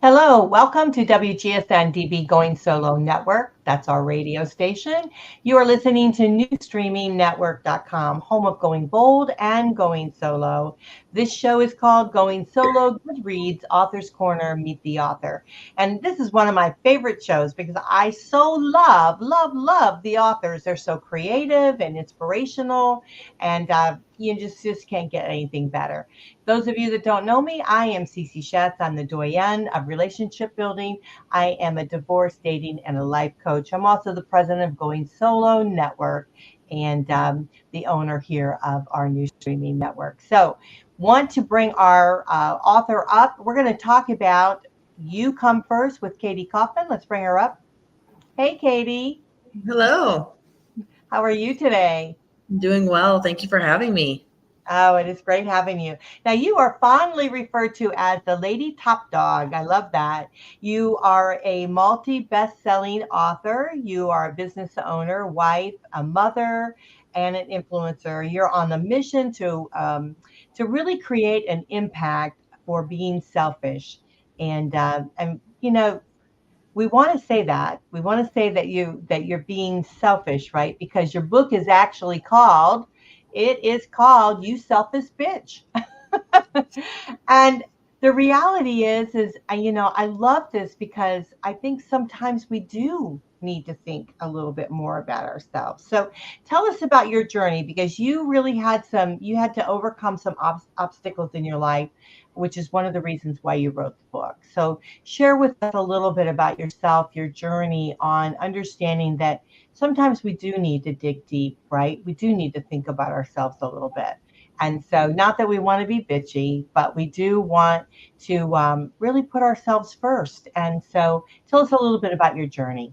Hello, welcome to WGSN-DB Going Solo Network. That's our radio station. You are listening to newstreamingnetwork.com, home of Going Bold and Going Solo. This show is called Going Solo, GoodReads, Author's Corner, Meet the Author. And this is one of my favorite shows because I so love the authors. They're so creative and inspirational, and you just can't get anything better. Those of you that don't know me, I am Cece Shatz. I'm the Doyenne of Relationship Building. I am a divorce, dating, and a life coach. I'm also the president of Going Solo Network and the owner here of our new streaming network. So, want to bring our author up. We're going to talk about You Come First with Katie Coffman. Let's bring her up. Hey, Katie. Hello. How are you today? I'm doing well. Thank you for having me. Oh, it is great having you. Now, you are fondly referred to as the Lady Top Dog. I love that. You are a multi-best-selling author. You are a business owner, wife, a mother, and an influencer. You're on the mission to really create an impact for being selfish. And you know, we want to say that. We want to say that you're being selfish, right? Because your book is actually called You Selfish Bitch. And the reality is I love this because I think sometimes we do need to think a little bit more about ourselves. So tell us about your journey, because you really had to overcome some obstacles in your life, which is one of the reasons why you wrote the book. So share with us a little bit about yourself, your journey on understanding that sometimes we do need to dig deep, right? We do need to think about ourselves a little bit. And so, not that we want to be bitchy, but we do want to really put ourselves first. And so, tell us a little bit about your journey.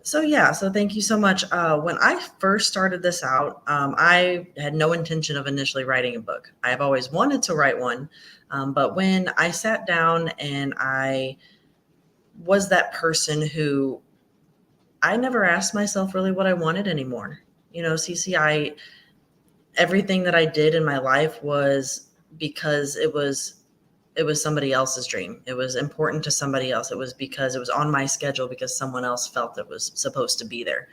So thank you so much. When I first started this out, I had no intention of initially writing a book. I've always wanted to write one. But when I sat down and I was that person who I never asked myself really what I wanted anymore. Cece, everything that I did in my life was because it was somebody else's dream. It was important to somebody else. It was because it was on my schedule because someone else felt it was supposed to be there.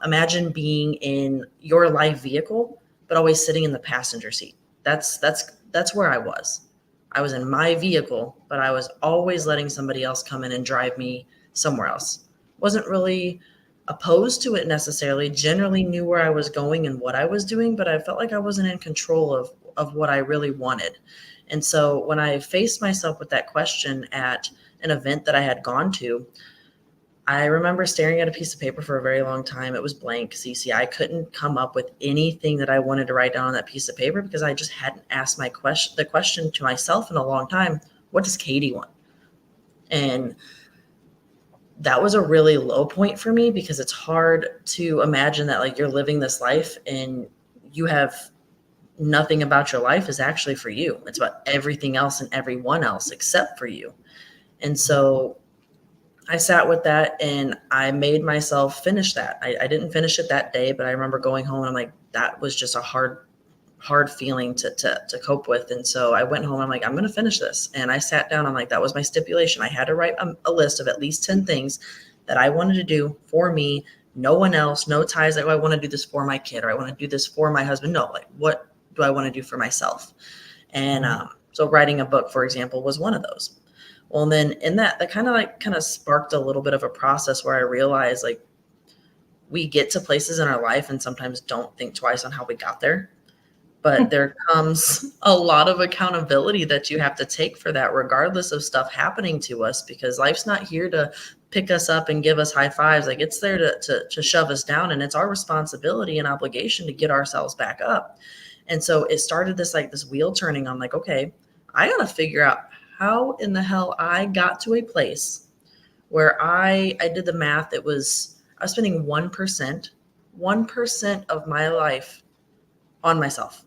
Imagine being in your life vehicle, but always sitting in the passenger seat. That's where I was. I was in my vehicle, but I was always letting somebody else come in and drive me somewhere else. Wasn't really opposed to it necessarily, generally knew where I was going and what I was doing, but I felt like I wasn't in control of what I really wanted. And so when I faced myself with that question at an event that I had gone to, I remember staring at a piece of paper for a very long time. It was blank, Cece. I couldn't come up with anything that I wanted to write down on that piece of paper because I just hadn't asked the question to myself in a long time. What does Katie want? And that was a really low point for me because it's hard to imagine that like you're living this life and you have nothing about your life is actually for you. It's about everything else and everyone else except for you. And so I sat with that and I made myself finish that. I didn't finish it that day, but I remember going home and I'm like, that was just a hard feeling to cope with. And so I went home, I'm like, I'm going to finish this. And I sat down, I'm like, that was my stipulation. I had to write a list of at least 10 things that I wanted to do for me, no one else, no ties. Like, oh, I want to do this for my kid, or I want to do this for my husband. No, like, what do I want to do for myself? And so writing a book, for example, was one of those. Well, and then in that kind of sparked a little bit of a process where I realized like we get to places in our life and sometimes don't think twice on how we got there. But there comes a lot of accountability that you have to take for that, regardless of stuff happening to us, because life's not here to pick us up and give us high fives. Like it's there to shove us down. And it's our responsibility and obligation to get ourselves back up. And so it started this wheel turning. I'm like, okay, I got to figure out how in the hell I got to a place where I did the math. I was spending 1% of my life on myself.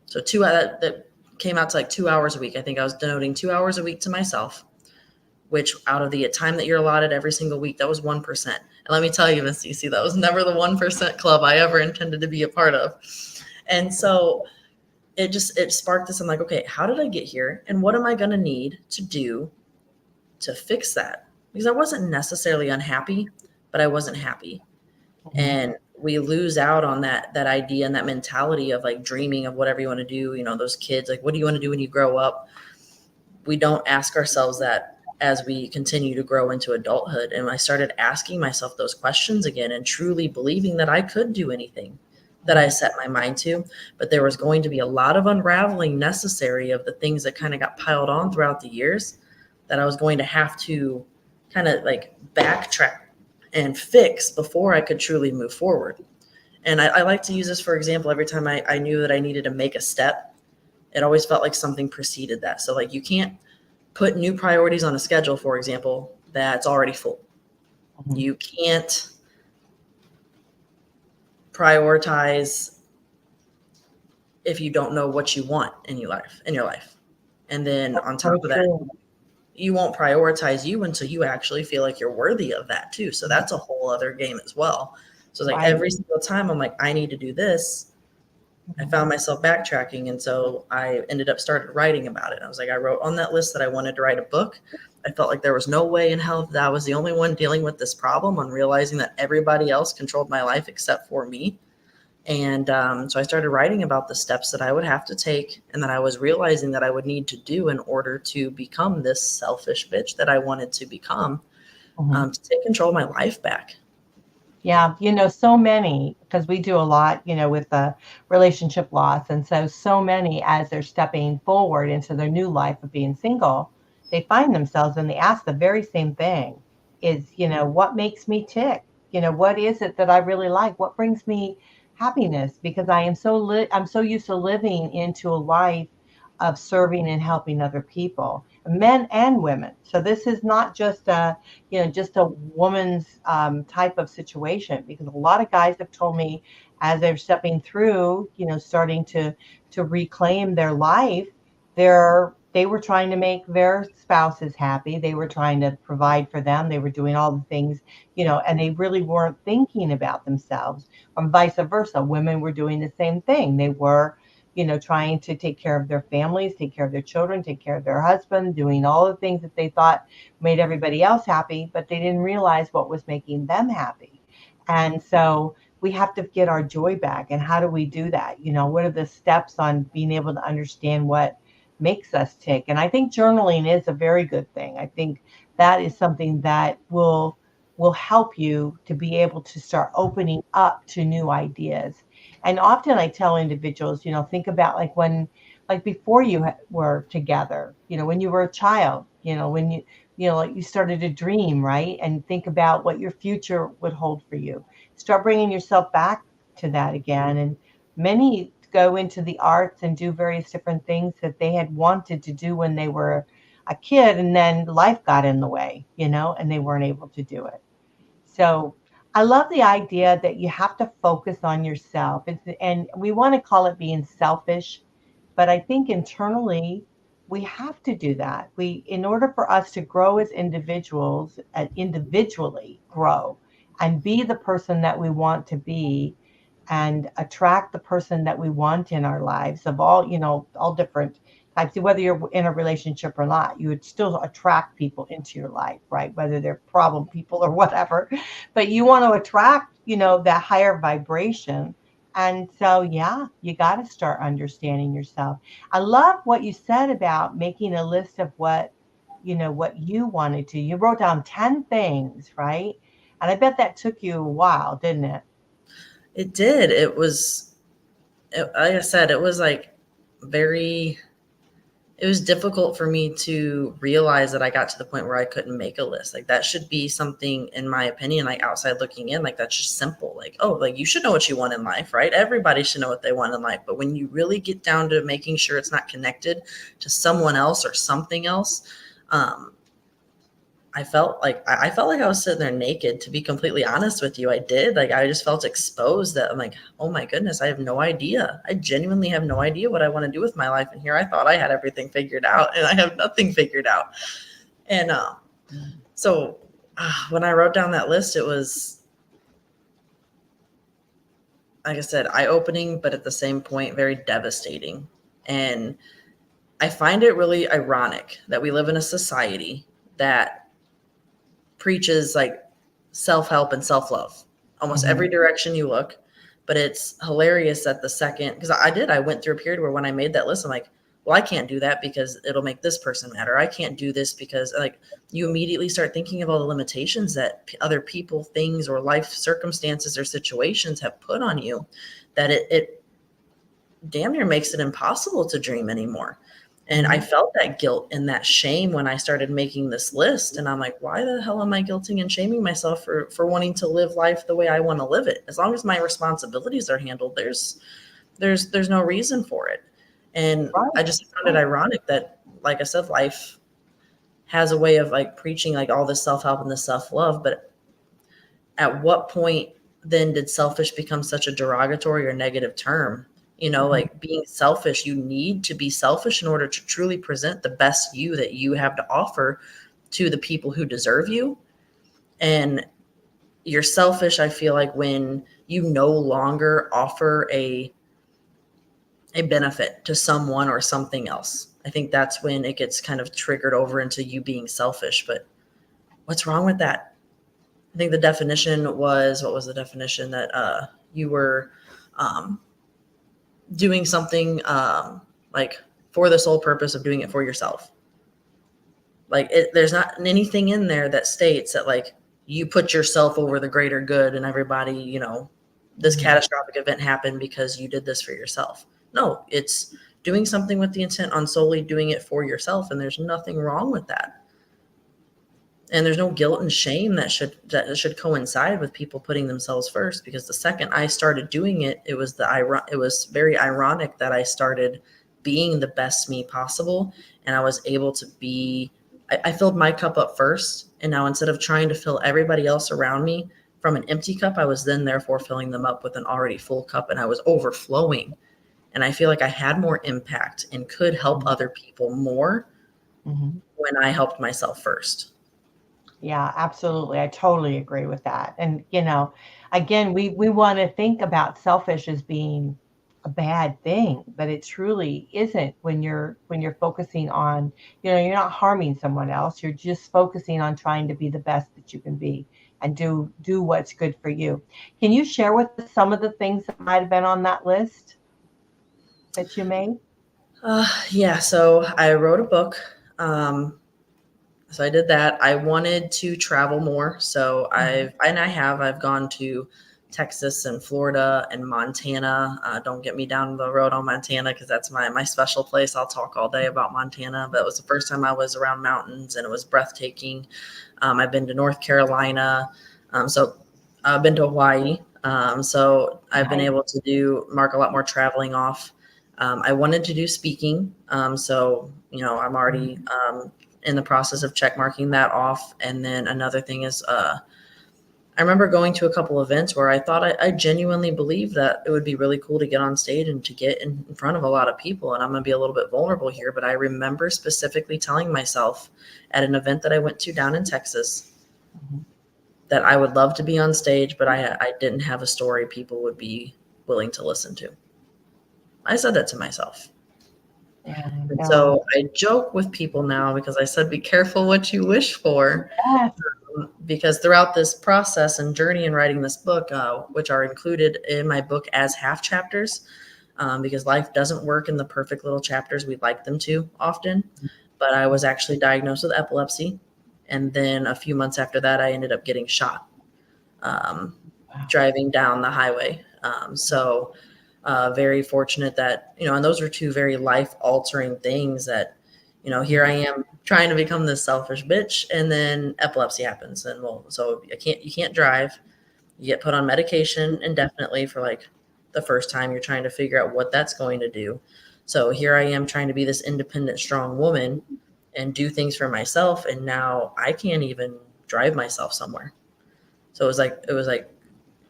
So that came out to like 2 hours a week. I think I was denoting 2 hours a week to myself, which out of the time that you're allotted every single week, that was 1%. And let me tell you, Miss Cece, that was never the 1% club I ever intended to be a part of. And so it sparked this. I'm like, okay, how did I get here? And what am I going to need to do to fix that? Because I wasn't necessarily unhappy, but I wasn't happy. And we lose out on that idea and that mentality of like dreaming of whatever you want to do. You know, those kids, like, what do you want to do when you grow up? We don't ask ourselves that as we continue to grow into adulthood. And I started asking myself those questions again and truly believing that I could do anything that I set my mind to, but there was going to be a lot of unraveling necessary of the things that kind of got piled on throughout the years that I was going to have to kind of like backtrack and fix before I could truly move forward. And I like to use this for example. Every time I knew that I needed to make a step, it always felt like something preceded that. So like, you can't put new priorities on a schedule, for example, that's already full. You can't prioritize if you don't know what you want in your life. And then on top of that, you won't prioritize you until you actually feel like you're worthy of that too. So that's a whole other game as well. So it's like every single time I'm like, I need to do this, I found myself backtracking. And so I ended up started writing about it. I was like, I wrote on that list that I wanted to write a book. I felt like there was no way in hell that I was the only one dealing with this problem, on realizing that everybody else controlled my life except for me. And so I started writing about the steps that I would have to take and that I was realizing that I would need to do in order to become this selfish bitch that I wanted to become, to take control of my life back. Yeah, so many, because we do a lot, with the relationship loss. And so many, as they're stepping forward into their new life of being single, they find themselves and they ask the very same thing is, what makes me tick? What is it that I really like? What brings me happiness? Because I'm so used to living into a life of serving and helping other people, men and women. So this is not just a woman's type of situation, because a lot of guys have told me as they're stepping through, starting to reclaim their life, they were trying to make their spouses happy. They were trying to provide for them. They were doing all the things, and they really weren't thinking about themselves. And vice versa, women were doing the same thing. They were trying to take care of their families, take care of their children, take care of their husband, doing all the things that they thought made everybody else happy, but they didn't realize what was making them happy. And so we have to get our joy back. And how do we do that? What are the steps on being able to understand what makes us tick? And I think journaling is a very good thing. I think that is something that will help you to be able to start opening up to new ideas. And often I tell individuals, think about like before you were together, when you were a child, when like you started to dream, right? And think about what your future would hold for you. Start bringing yourself back to that again. And many go into the arts and do various different things that they had wanted to do when they were a kid, and then life got in the way, and they weren't able to do it. So I love the idea that you have to focus on yourself. And we want to call it being selfish, but I think internally we have to do that. In order for us to grow as individuals, individually grow and be the person that we want to be, and attract the person that we want in our lives of all different types. Whether you're in a relationship or not, you would still attract people into your life, right? Whether they're problem people or whatever, but you want to attract, that higher vibration. And so, yeah, you got to start understanding yourself. I love what you said about making a list of what you wanted to. You wrote down 10 things, right? And I bet that took you a while, didn't it? It did. Like I said, it was like it was difficult for me to realize that I got to the point where I couldn't make a list. Like, that should be something, in my opinion, like outside looking in, like that's just simple. Like, oh, like you should know what you want in life, right? Everybody should know what they want in life. But when you really get down to making sure it's not connected to someone else or something else, I felt like I was sitting there naked, to be completely honest with you. I did. Like, I just felt exposed, that I'm like, oh my goodness, I have no idea. I genuinely have no idea what I want to do with my life. And here I thought I had everything figured out, and I have nothing figured out. And so when I wrote down that list, it was, like I said, eye-opening, but at the same point, very devastating. And I find it really ironic that we live in a society that preaches like self-help and self-love almost every direction you look. But it's hilarious that the second, because I went through a period where when I made that list, I'm like, well, I can't do that because it'll make this person mad, or I can't do this because, like, you immediately start thinking of all the limitations that other people, things, or life circumstances or situations have put on you, that it damn near makes it impossible to dream anymore. And I felt that guilt and that shame when I started making this list. And I'm like, why the hell am I guilting and shaming myself for wanting to live life the way I want to live it? As long as my responsibilities are handled, there's no reason for it. And I just found it ironic that, like I said, life has a way of like preaching like all this self-help and this self-love. But at what point then did selfish become such a derogatory or negative term? You know, like being selfish, you need to be selfish in order to truly present the best you that you have to offer to the people who deserve you. And you're selfish, I feel like, when you no longer offer a benefit to someone or something else. I think that's when it gets kind of triggered over into you being selfish. But what's wrong with that? I think the definition was, what was the definition? That you were doing something like for the sole purpose of doing it for yourself. Like there's not anything in there that states that like you put yourself over the greater good and everybody, you know, this catastrophic event happened because you did this for yourself. No, it's doing something with the intent on solely doing it for yourself. And there's nothing wrong with that. And there's no guilt and shame that should coincide with people putting themselves first. Because the second I started doing it, it was very ironic that I started being the best me possible, and I was able to be. I filled my cup up first, and now instead of trying to fill everybody else around me from an empty cup, I was then therefore filling them up with an already full cup, and I was overflowing. And I feel like I had more impact and could help other people more when I helped myself first. Yeah, absolutely. I totally agree with that. And, you know, again, we want to think about selfish as being a bad thing, but it truly isn't when you're focusing on, you know, you're not harming someone else. You're just focusing on trying to be the best that you can be and do what's good for you. Can you share with us some of the things that might have been on that list that you made? Yeah. So I wrote a book. So I did that. I wanted to travel more. So I've gone to Texas and Florida and Montana. Don't get me down the road on Montana because that's my special place. I'll talk all day about Montana, but it was the first time I was around mountains and it was breathtaking. I've been to North Carolina. So I've been to Hawaii. So I've been able to mark a lot more traveling off. I wanted to do speaking. So, you know, I'm already in the process of check marking that off. And then another thing is, I remember going to a couple events where I thought I genuinely believed that it would be really cool to get on stage and to get in front of a lot of people. And I'm going to be a little bit vulnerable here, but I remember specifically telling myself at an event that I went to down in Texas that I would love to be on stage, but I didn't have a story people would be willing to listen to. I said that to myself. And so I joke with people now because I said, be careful what you wish for. Because throughout this process and journey in writing this book, which are included in my book as half chapters, because life doesn't work in the perfect little chapters we'd like them to often. But I was actually diagnosed with epilepsy. And then a few months after that, I ended up getting shot driving down the highway. So very fortunate that, you know, and those were two very life altering things that, you know, here I am trying to become this selfish bitch, and then epilepsy happens. And so you can't drive, you get put on medication indefinitely for like the first time. You're trying to figure out what that's going to do. So here I am trying to be this independent, strong woman and do things for myself. And now I can't even drive myself somewhere. So it was like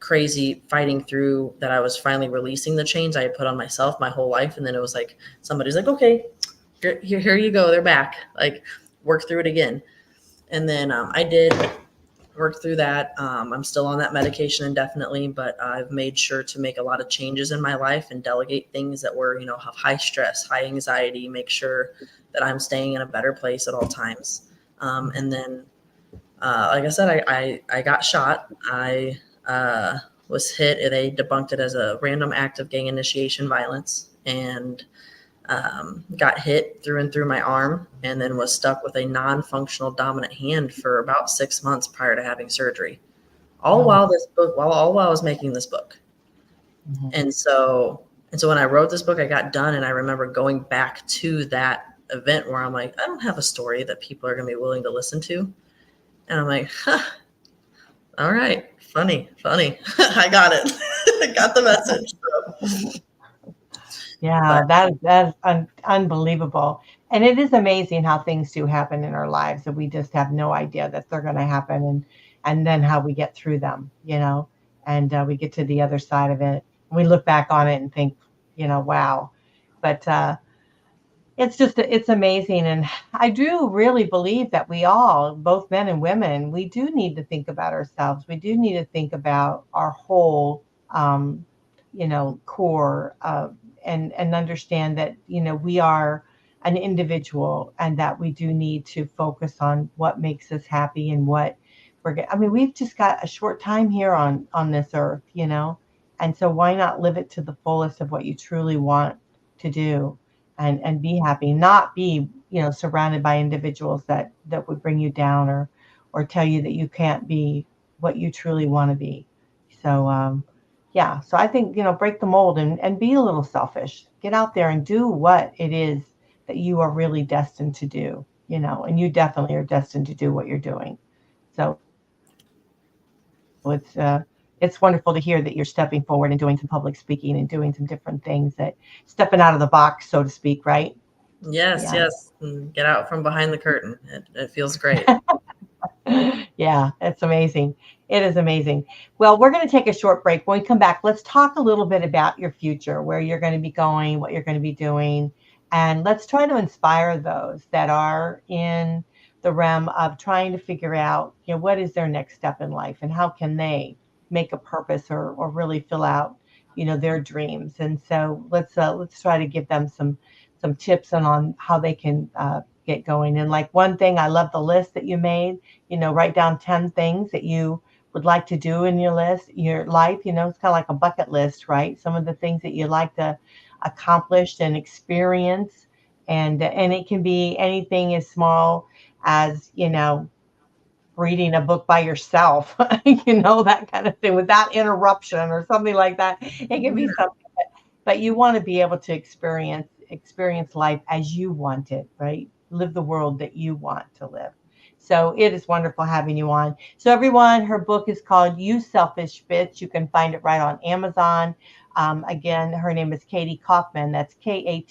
crazy fighting through that. I was finally releasing the chains I had put on myself my whole life. And then it was like, somebody's like, okay, here you go. They're back. Like, work through it again. And then I did worked through that. I'm still on that medication indefinitely, but I've made sure to make a lot of changes in my life and delegate things that were, have high stress, high anxiety, make sure that I'm staying in a better place at all times. And then, like I said, I got shot. I was hit. They debunked it as a random act of gang initiation violence, and got hit through and through my arm, and then was stuck with a non-functional dominant hand for about 6 months prior to having surgery. All while I was making this book. Mm-hmm. And so when I wrote this book, I got done, and I remember going back to that event where I'm like, I don't have a story that people are going to be willing to listen to. And I'm like, all right, funny. I got it. I got the message. So. Yeah, that's unbelievable. And it is amazing how things do happen in our lives that we just have no idea that they're going to happen, and then how we get through them, and we get to the other side of it. We look back on it and think, wow. But it's amazing. And I do really believe that we all, both men and women, we do need to think about ourselves. We do need to think about our whole, core and understand that, we are an individual, and that we do need to focus on what makes us happy and what we've just got a short time here on this earth, and so why not live it to the fullest of what you truly want to do, and be happy, not be, surrounded by individuals that would bring you down or tell you that you can't be what you truly want to be. So, yeah. So I think, break the mold and be a little selfish. Get out there and do what it is that you are really destined to do, and you definitely are destined to do what you're doing. So it's wonderful to hear that you're stepping forward and doing some public speaking and doing some different things, that stepping out of the box, so to speak, right? Yes. Get out from behind the curtain. It feels great. Yeah, it's amazing. It is amazing. Well, we're going to take a short break. When we come back, let's talk a little bit about your future, where you're going to be going, what you're going to be doing. And let's try to inspire those that are in the realm of trying to figure out, what is their next step in life, and how can they make a purpose or really fill out, their dreams. And so let's try to give them some tips on how they can get going. And like one thing, I love the list that you made, write down 10 things that you would like to do in your life, it's kind of like a bucket list, right? Some of the things that you like to accomplish and experience. And it can be anything as small as, reading a book by yourself, that kind of thing, without interruption or something like that. It can be something, but you want to be able to experience life as you want it, right? Live the world that you want to live. So it is wonderful having you on. So everyone, her book is called You Selfish Bitch. You can find it right on Amazon. Again, her name is Katie Coffman. That's Katie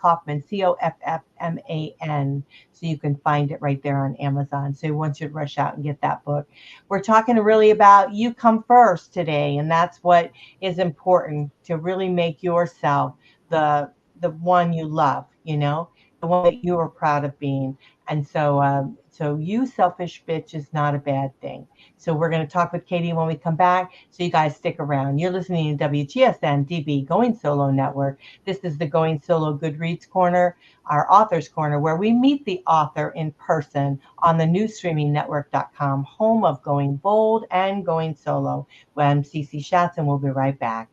Coffman, Coffman. So you can find it right there on Amazon. So one should rush out and get that book. We're talking really about you come first today. And that's what is important, to really make yourself the one you love, the one that you are proud of being. And so, you selfish bitch is not a bad thing. So we're going to talk with Katie when we come back. So you guys stick around. You're listening to WGSN-DB Going Solo Network. This is the Going Solo GoodReads Corner, our author's corner, where we meet the author in person on the newstreamingnetwork.com, home of Going Bold and Going Solo. I'm Cece Shatz, and we'll be right back.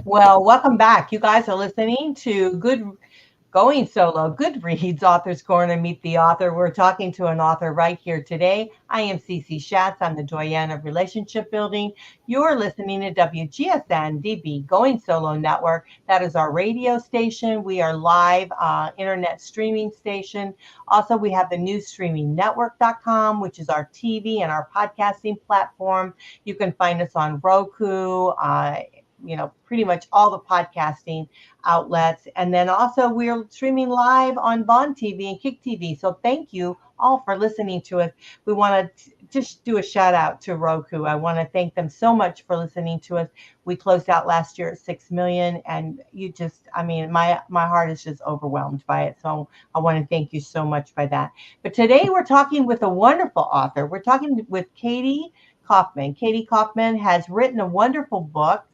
Well, welcome back. You guys are listening to Going solo, GoodReads Author's Corner, Meet the Author. We're talking to an author right here today. I am Cece Shatz. I'm the Doyenne of Relationship Building. You're listening to WGSN-DB, Going Solo Network. That is our radio station. We are live internet streaming station. Also, we have the newsstreamingnetwork.com, which is our TV and our podcasting platform. You can find us on Roku, pretty much all the podcasting outlets. And then also we're streaming live on Bond TV and Kick TV. So thank you all for listening to us. We want to just do a shout out to Roku. I want to thank them so much for listening to us. We closed out last year at 6 million, and my heart is just overwhelmed by it. So I want to thank you so much by that. But today we're talking with a wonderful author. We're talking with Cece Coffman. Cece Coffman has written a wonderful book,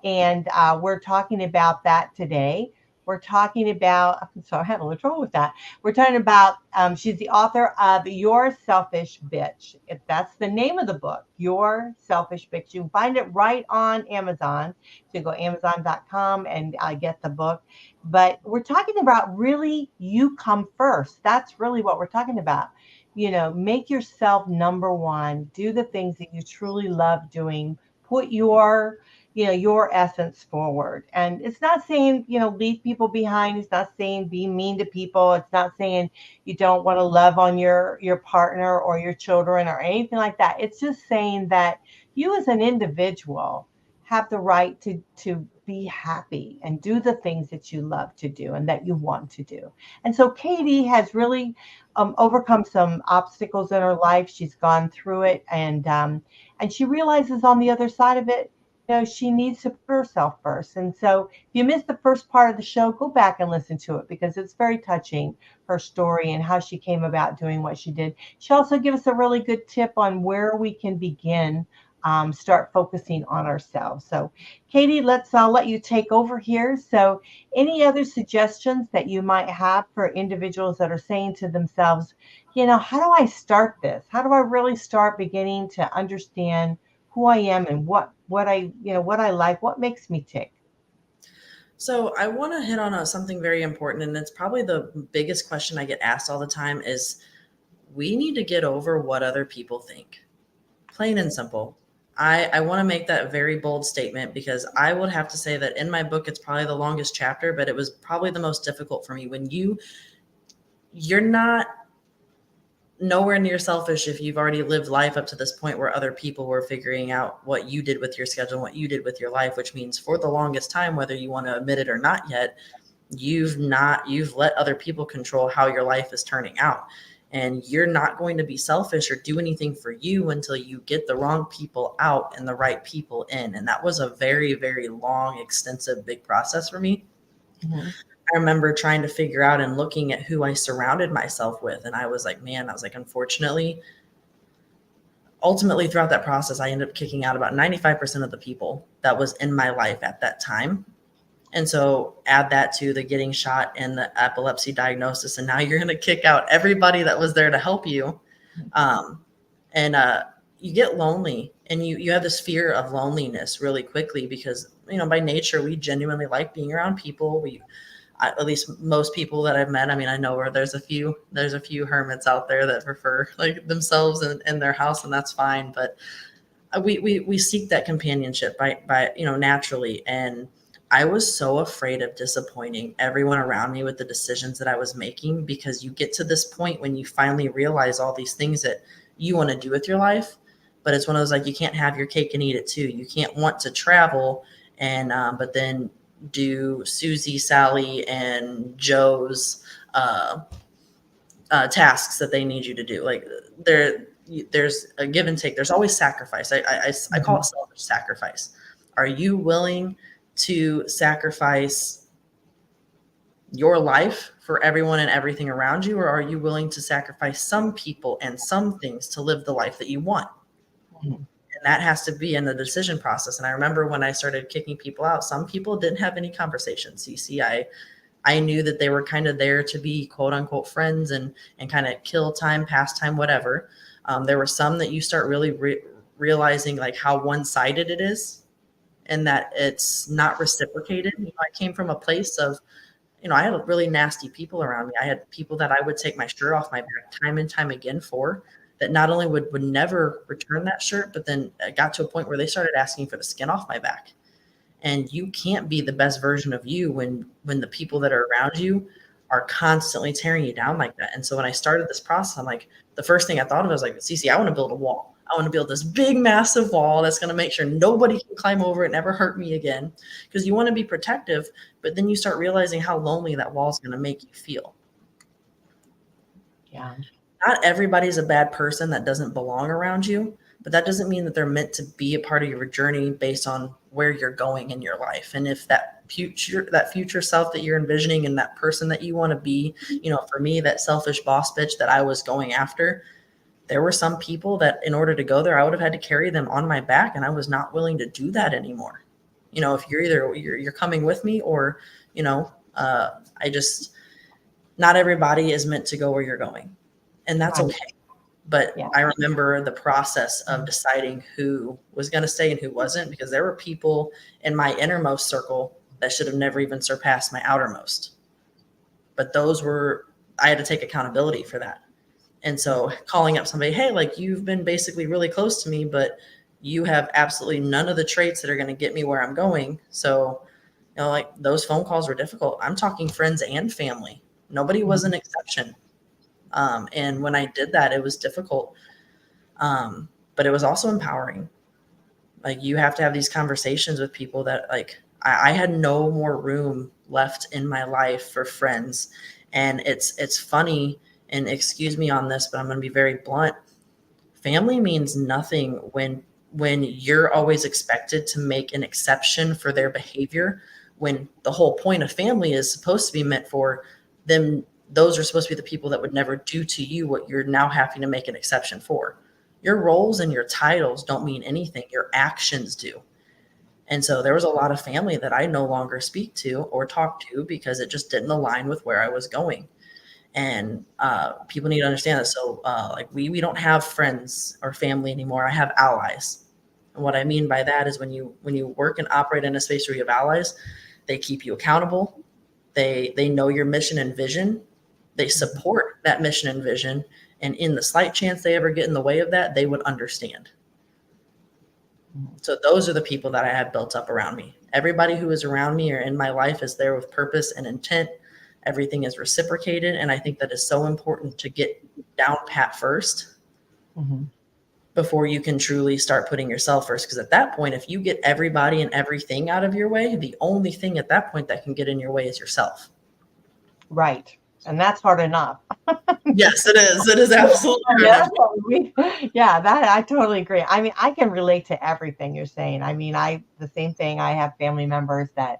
and we're talking about that today. We're talking about, so I had a little trouble with that. We're talking about, she's the author of Your Selfish Bitch. If that's the name of the book, Your Selfish Bitch. You can find it right on Amazon. So you go Amazon.com and get the book. But we're talking about really you come first. That's really what we're talking about. Make yourself number one. Do the things that you truly love doing. Put your essence forward. And it's not saying, leave people behind. It's not saying be mean to people. It's not saying you don't want to love on your partner or your children or anything like that. It's just saying that you as an individual have the right to be happy and do the things that you love to do and that you want to do. And so Cece has really overcome some obstacles in her life. She's gone through it, and she realizes on the other side of it, she needs to put herself first. And so if you missed the first part of the show, go back and listen to it because it's very touching, her story and how she came about doing what she did. She also gives us a really good tip on where we can begin, start focusing on ourselves. So Cece, let's let you take over here. So any other suggestions that you might have for individuals that are saying to themselves, how do I start this? How do I really start beginning to understand who I am and what I like, what makes me tick? So I want to hit on something very important, and it's probably the biggest question I get asked all the time is we need to get over what other people think. Plain and simple. I want to make that very bold statement because I would have to say that in my book, it's probably the longest chapter, but it was probably the most difficult for me. When you're not nowhere near selfish if you've already lived life up to this point where other people were figuring out what you did with your schedule and what you did with your life, which means for the longest time, whether you want to admit it or not yet, you've let other people control how your life is turning out. And you're not going to be selfish or do anything for you until you get the wrong people out and the right people in. And that was a very, very long, extensive, big process for me. Mm-hmm. I remember trying to figure out and looking at who I surrounded myself with. And I was like, unfortunately, ultimately throughout that process, I ended up kicking out about 95% of the people that was in my life at that time. And so add that to the getting shot and the epilepsy diagnosis. And now you're going to kick out everybody that was there to help you. You get lonely and you have this fear of loneliness really quickly because, by nature, we genuinely like being around people. At least most people that I've met. I know where there's a few hermits out there that prefer like themselves in their house, and that's fine. But we seek that companionship by naturally. And I was so afraid of disappointing everyone around me with the decisions that I was making, because you get to this point when you finally realize all these things that you want to do with your life. But it's one of those, like, you can't have your cake and eat it too. You can't want to travel and but then do Susie, Sally, and Joe's tasks that they need you to do. Like there's a give and take. There's always sacrifice. I call it selfish sacrifice. Are you willing to sacrifice your life for everyone and everything around you, or are you willing to sacrifice some people and some things to live the life that you want? Mm-hmm. That has to be in the decision process. And I remember when I started kicking people out, some people didn't have any conversations. You see, I knew that they were kind of there to be quote unquote friends and kind of kill time, pass time, whatever. There were some that you start really realizing like how one-sided it is and that it's not reciprocated. I came from a place of, I had really nasty people around me. I had people that I would take my shirt off my back time and time again for, that not only would never return that shirt, but then it got to a point where they started asking for the skin off my back. And you can't be the best version of you when the people that are around you are constantly tearing you down like that. And so when I started this process, I'm like, the first thing I thought of was like, Cece, I want to build a wall. I want to build this big, massive wall that's going to make sure nobody can climb over it, never hurt me again. Because you want to be protective, but then you start realizing how lonely that wall is going to make you feel. Yeah. Not everybody's a bad person that doesn't belong around you, but that doesn't mean that they're meant to be a part of your journey based on where you're going in your life. And if that future self that you're envisioning and that person that you want to be, for me, that selfish boss bitch that I was going after, there were some people that in order to go there, I would have had to carry them on my back, and I was not willing to do that anymore. If you're coming with me, or, I just, not everybody is meant to go where you're going, and that's Right. okay. But Yeah. I remember the process of deciding who was going to stay and who wasn't, because there were people in my innermost circle that should have never even surpassed my outermost. But I had to take accountability for that. And so calling up somebody, hey, like, you've been basically really close to me, but you have absolutely none of the traits that are going to get me where I'm going. So, like, those phone calls were difficult. I'm talking friends and family. Nobody was an exception. And when I did that, it was difficult. But it was also empowering. Like, you have to have these conversations with people that, like, I had no more room left in my life for friends. And it's funny, and excuse me on this, but I'm going to be very blunt. Family means nothing when you're always expected to make an exception for their behavior, when the whole point of family is supposed to be meant for them. Those are supposed to be the people that would never do to you what you're now having to make an exception for. Your roles and your titles don't mean anything. Your actions do. And so there was a lot of family that I no longer speak to or talk to because it just didn't align with where I was going. And people need to understand that. So like, we don't have friends or family anymore. I have allies. And what I mean by that is when you work and operate in a space where you have allies, they keep you accountable. They know your mission and vision. They support that mission and vision. And in the slight chance they ever get in the way of that, they would understand. So those are the people that I have built up around me. Everybody who is around me or in my life is there with purpose and intent. Everything is reciprocated. And I think that is so important to get down pat first before you can truly start putting yourself first. Because at that point, if you get everybody and everything out of your way, the only thing at that point that can get in your way is yourself. Right. And that's hard enough. Yes, it is. It is absolutely hard. Yeah, that I totally agree. I mean, I can relate to everything you're saying. I mean, the same thing. I have family members that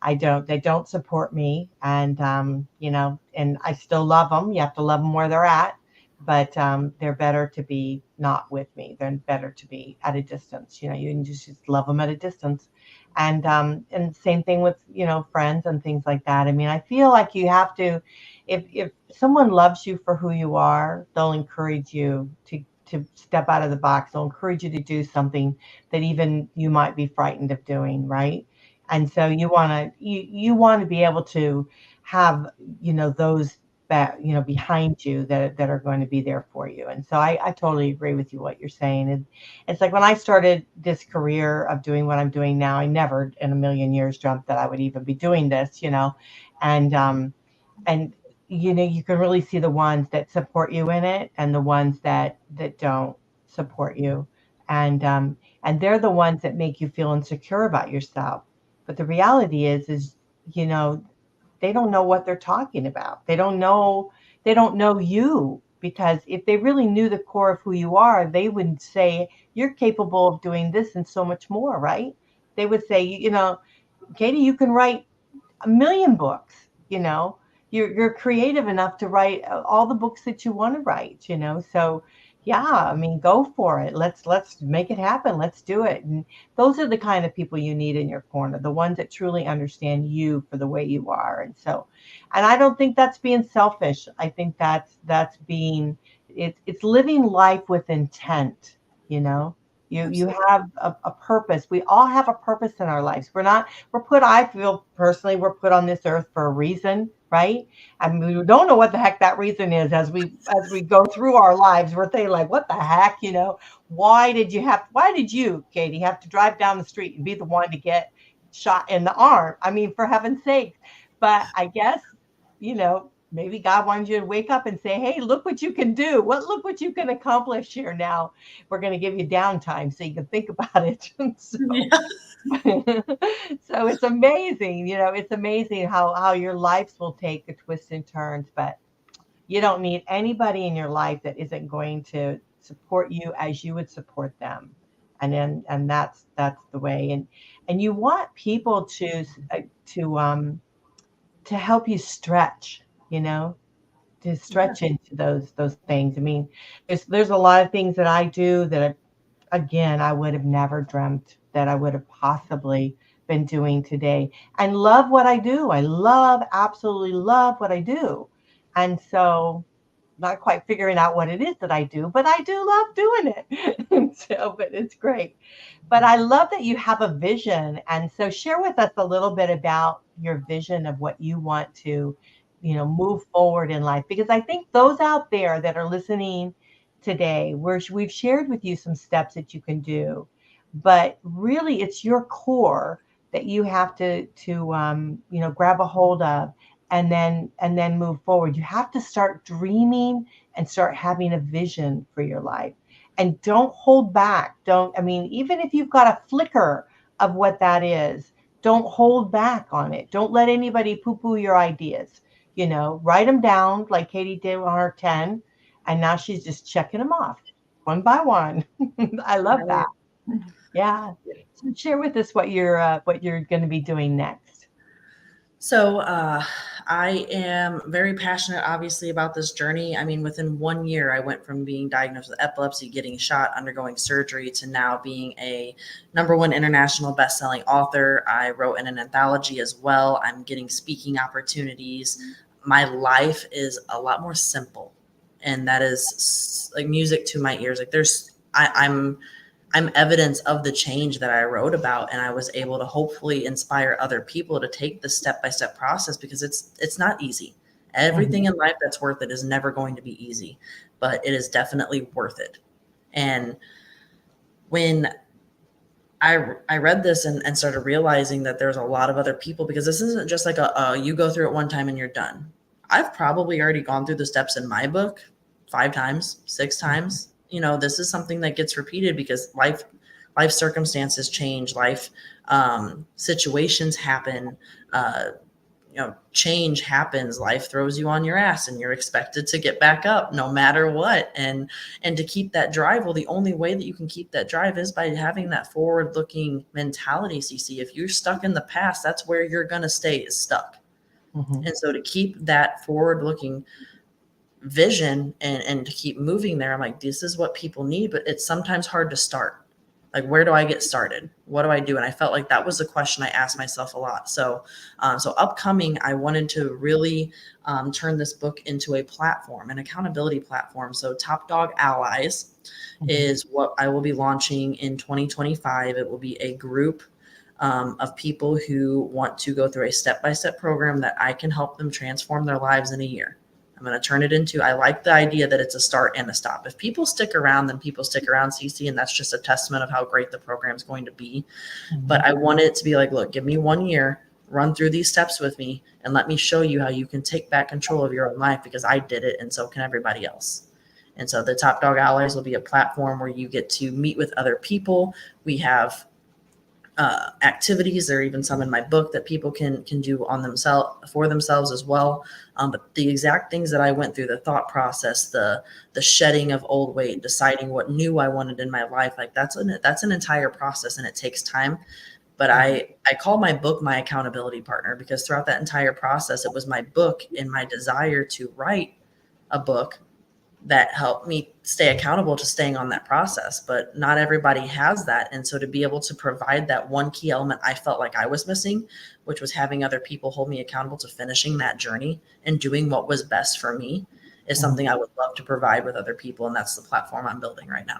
they don't support me, and and I still love them. You have to love them where they're at, but they're better to be not with me. They're better to be at a distance. You can just love them at a distance. And same thing with friends and things like that. I mean, I feel like you have to, if someone loves you for who you are, they'll encourage you to step out of the box. They'll encourage you to do something that even you might be frightened of doing, right? And so you want to be able to have those that behind you that are going to be there for you. And so I totally agree with you what you're saying. And it's like when I started this career of doing what I'm doing now, I never in a million years dreamt that I would even be doing this, and you can really see the ones that support you in it and the ones that don't support you, and they're the ones that make you feel insecure about yourself. But the reality is they don't know what they're talking about. They don't know you, because if they really knew the core of who you are, they would say you're capable of doing this and so much more, right? They would say, Katie, you can write a million books, you're creative enough to write all the books that you want to write, so yeah, I mean, go for it. Let's make it happen. Let's do it. And those are the kind of people you need in your corner, the ones that truly understand you for the way you are. And I don't think that's being selfish. I think that's being, it's living life with intent. You You have a purpose. We all have a purpose in our lives. I feel personally, we're put on this earth for a reason, right? And we don't know what the heck that reason is as we go through our lives. We're thinking like, what the heck, why did you, Katie, have to drive down the street and be the one to get shot in the arm? I mean, for heaven's sake. But I guess, maybe God wanted you to wake up and say, hey, look what you can do. Look what you can accomplish here now. We're going to give you downtime so you can think about it. So, Yeah. so it's amazing, it's amazing how your lives will take the twists and turns, but you don't need anybody in your life that isn't going to support you as you would support them. And that's the way. And you want people to help you stretch, to stretch into those things. I mean, there's a lot of things that I do that, again, I would have never dreamt that I would have possibly been doing today, and love what I do. Absolutely love what I do. And so, not quite figuring out what it is that I do, but I do love doing it. And so, but it's great. But I love that you have a vision. And so share with us a little bit about your vision of what you want to, move forward in life. Because I think those out there that are listening today, we've shared with you some steps that you can do, but really it's your core that you have to grab a hold of and then move forward. You have to start dreaming and start having a vision for your life. And don't hold back. Even if you've got a flicker of what that is, don't hold back on it. Don't let anybody poo-poo your ideas. Write them down like Katie did on her 10, and now she's just checking them off one by one. I love that. Yeah. So share with us what you're going to be doing next. So I am very passionate, obviously, about this journey. I mean, within 1 year, I went from being diagnosed with epilepsy, getting shot, undergoing surgery, to now being a #1 international best-selling author. I wrote in an anthology as well. I'm getting speaking opportunities. My life is a lot more simple, and that is like music to my ears. Like I'm evidence of the change that I wrote about, and I was able to hopefully inspire other people to take the step-by-step process, because it's not easy. Everything in life that's worth it is never going to be easy, but it is definitely worth it. And when I read this and started realizing that there's a lot of other people, because this isn't just like you go through it one time and you're done. I've probably already gone through the steps in my book 5 times, 6 times. This is something that gets repeated because life circumstances change, life situations happen, change happens, life throws you on your ass, and you're expected to get back up no matter what. And to keep that drive, well, the only way that you can keep that drive is by having that forward looking mentality, Cece. If you're stuck in the past, that's where you're going to stay, is stuck. And so to keep that forward looking vision and to keep moving there, I'm like, this is what people need, but it's sometimes hard to start. Like, where do I get started? What do I do? And I felt like that was the question I asked myself a lot. So upcoming, I wanted to really turn this book into a platform, an accountability platform. So Top Dog Allies is what I will be launching in 2025. It will be a group of people who want to go through a step-by-step program that I can help them transform their lives in a year. I'm going to turn it into, I like the idea that it's a start and a stop. If people stick around, then people stick around, Cece, and that's just a testament of how great the program is going to be. But I want it to be like, look, give me 1 year, run through these steps with me, and let me show you how you can take back control of your own life, because I did it, and so can everybody else. And so the Top Dog Allies will be a platform where you get to meet with other people. We have activities. There are even some in my book that people can do on themselves, for themselves as well. But the exact things that I went through, the thought process, the shedding of old weight, deciding what new I wanted in my life, like that's an entire process, and it takes time. But I call my book my accountability partner, because throughout that entire process, it was my book and my desire to write a book that helped me stay accountable to staying on that process. But not everybody has that. And so to be able to provide that one key element I felt like I was missing, which was having other people hold me accountable to finishing that journey and doing what was best for me, is something I would love to provide with other people. And that's the platform I'm building right now.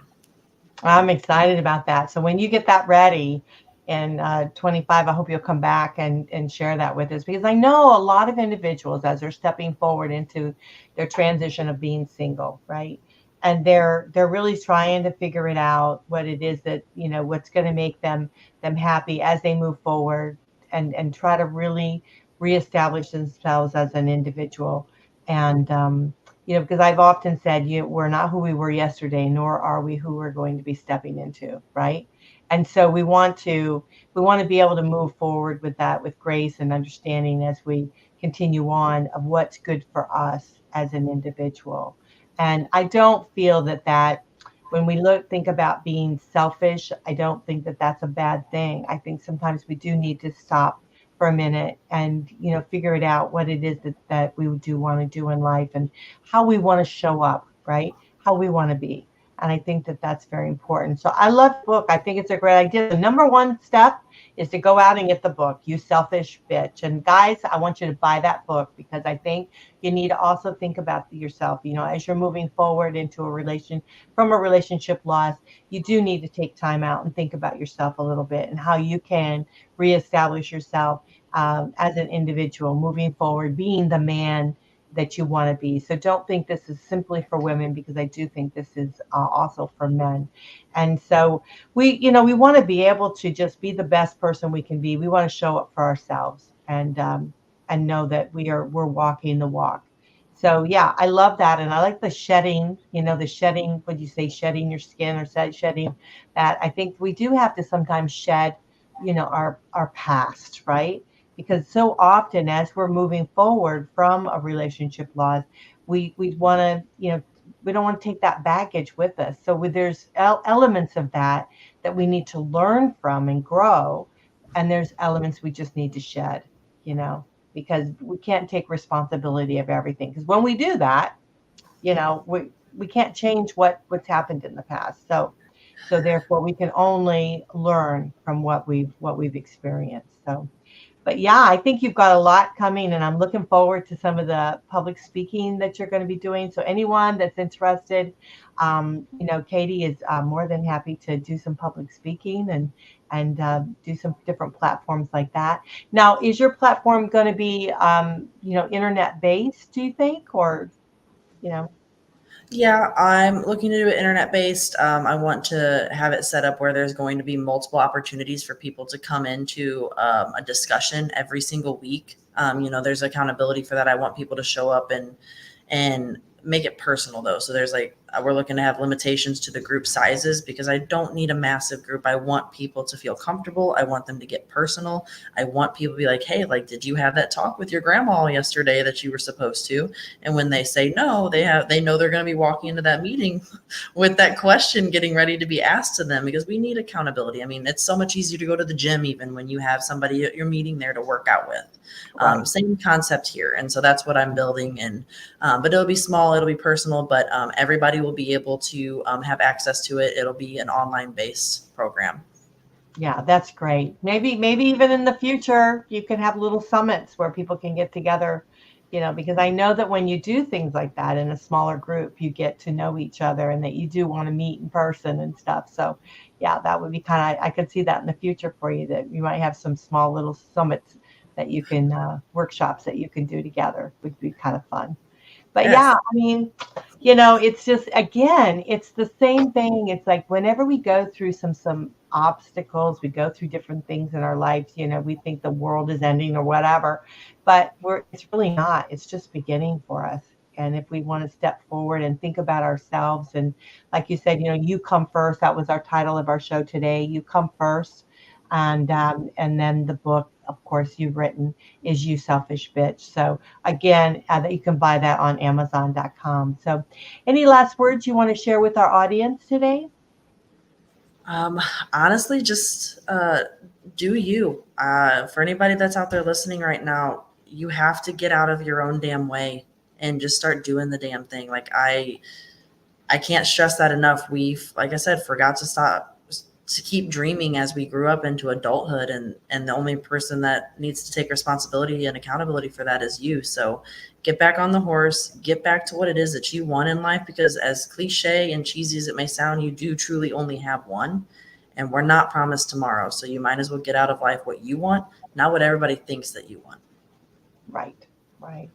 I'm excited about that. So when you get that ready in 25, I hope you'll come back and share that with us, because I know a lot of individuals, as they're stepping forward into their transition of being single, right? And they're really trying to figure it out, what it is that, what's going to make them happy as they move forward, and try to really reestablish themselves as an individual. And because I've often said, we're not who we were yesterday, nor are we who we're going to be stepping into, right? And so we want to be able to move forward with that, with grace and understanding, as we continue on, of what's good for us as an individual. And I don't feel that when we think about being selfish, I don't think that that's a bad thing. I think sometimes we do need to stop for a minute and figure it out, what it is that we do want to do in life, and how we want to show up, right? How we want to be. And I think that that's very important. So I love the book. I think it's a great idea. The number one step is to go out and get the book, You Selfish Bitch. And guys, I want you to buy that book, because I think you need to also think about yourself. As you're moving forward into from a relationship loss, you do need to take time out and think about yourself a little bit, and how you can reestablish yourself as an individual moving forward, being the man that you want to be. So don't think this is simply for women, because I do think this is also for men. And so we want to be able to just be the best person we can be. We want to show up for ourselves, and know that we're walking the walk. So yeah, I love that, and I like the shedding. The shedding. Would you say shedding your skin, or shedding that? I think we do have to sometimes shed, our past, right? Because so often, as we're moving forward from a relationship loss, we want to, we don't want to take that baggage with us. So there's elements of that we need to learn from and grow, and there's elements we just need to shed, you know, because we can't take responsibility of everything. Because when we do that, we can't change what's happened in the past. So therefore, we can only learn from what we've experienced. So, but yeah, I think you've got a lot coming, and I'm looking forward to some of the public speaking that you're going to be doing. So anyone that's interested, Katie is more than happy to do some public speaking, and do some different platforms like that. Now, is your platform going to be, internet based? Do you think, or you know? Yeah, I'm looking to do it internet based. I want to have it set up where there's going to be multiple opportunities for people to come into a discussion every single week. There's accountability for that. I want people to show up and make it personal though. So there's we're looking to have limitations to the group sizes, because I don't need a massive group. I want people to feel comfortable. I want them to get personal. I want people to be like, hey, did you have that talk with your grandma yesterday that you were supposed to? And when they say no, they know they're going to be walking into that meeting with that question getting ready to be asked to them, because we need accountability. I mean, it's so much easier to go to the gym even when you have somebody you're meeting there to work out with. Right. Same concept here. And so that's what I'm building. And but it'll be small, it'll be personal, but everybody will be able to have access to it. It'll be an online based program. Yeah, that's great. Maybe even in the future, you can have little summits where people can get together, because I know that when you do things like that in a smaller group, you get to know each other, and that you do want to meet in person and stuff. So, yeah, that would be kind of, I could see that in the future for you, that you might have some small little summits that you can, workshops that you can do together, would be kind of fun. But Yes. yeah, I mean, it's just, again, it's the same thing. It's like whenever we go through some obstacles, we go through different things in our lives, we think the world is ending or whatever, but it's really not. It's just beginning for us. And if we want to step forward and think about ourselves, and like you said, you come first. That was our title of our show today. You come first. And then the book, of course, you've written, is You Selfish Bitch. So again, that you can buy that on Amazon.com. So, any last words you want to share with our audience today? Um, Honestly, just do you. For anybody that's out there listening right now, you have to get out of your own damn way and just start doing the damn thing. I can't stress that enough. We've, like I said, forgot to stop. to keep dreaming as we grew up into adulthood, and the only person that needs to take responsibility and accountability for that is you. So get back on the horse, get back to what it is that you want in life, because as cliche and cheesy as it may sound, you do truly only have one, and we're not promised tomorrow. So you might as well get out of life what you want, not what everybody thinks that you want. Right, right.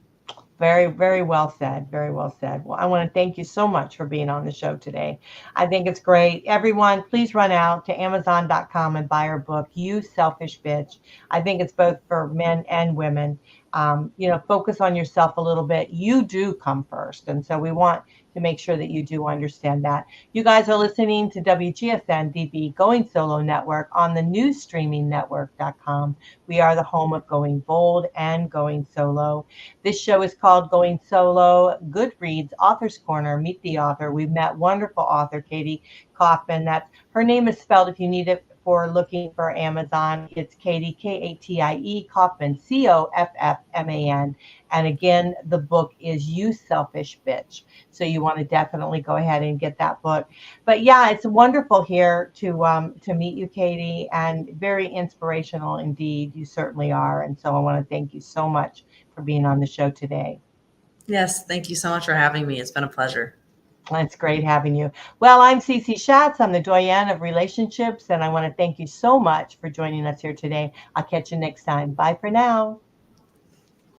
Very, very well said. Very well said. Well, I want to thank you so much for being on the show today. I think it's great. Everyone, please run out to Amazon.com and buy our book, You Selfish Bitch. I think it's both for men and women. Focus on yourself a little bit. You do come first. And so we want to make sure that you do understand that. You guys are listening to WGSN-DB Going Solo Network on the newsstreamingnetwork.com. We are the home of Going Bold and Going Solo. This show is called Going Solo, GoodReads, Author's Corner, Meet the Author. We've met wonderful author Cece Coffman. Her name is spelled, if you need it for looking for Amazon, it's Katie, Katie, Coffman, Coffman. And again, the book is You Selfish Bitch. So you want to definitely go ahead and get that book. But yeah, it's wonderful here to meet you, Katie, and very inspirational indeed. You certainly are. And so I want to thank you so much for being on the show today. Yes, thank you so much for having me. It's been a pleasure. It's great having you. Well, I'm Cece Shatz. I'm the Doyenne of Relationships, and I want to thank you so much for joining us here today. I'll catch you next time. Bye for now.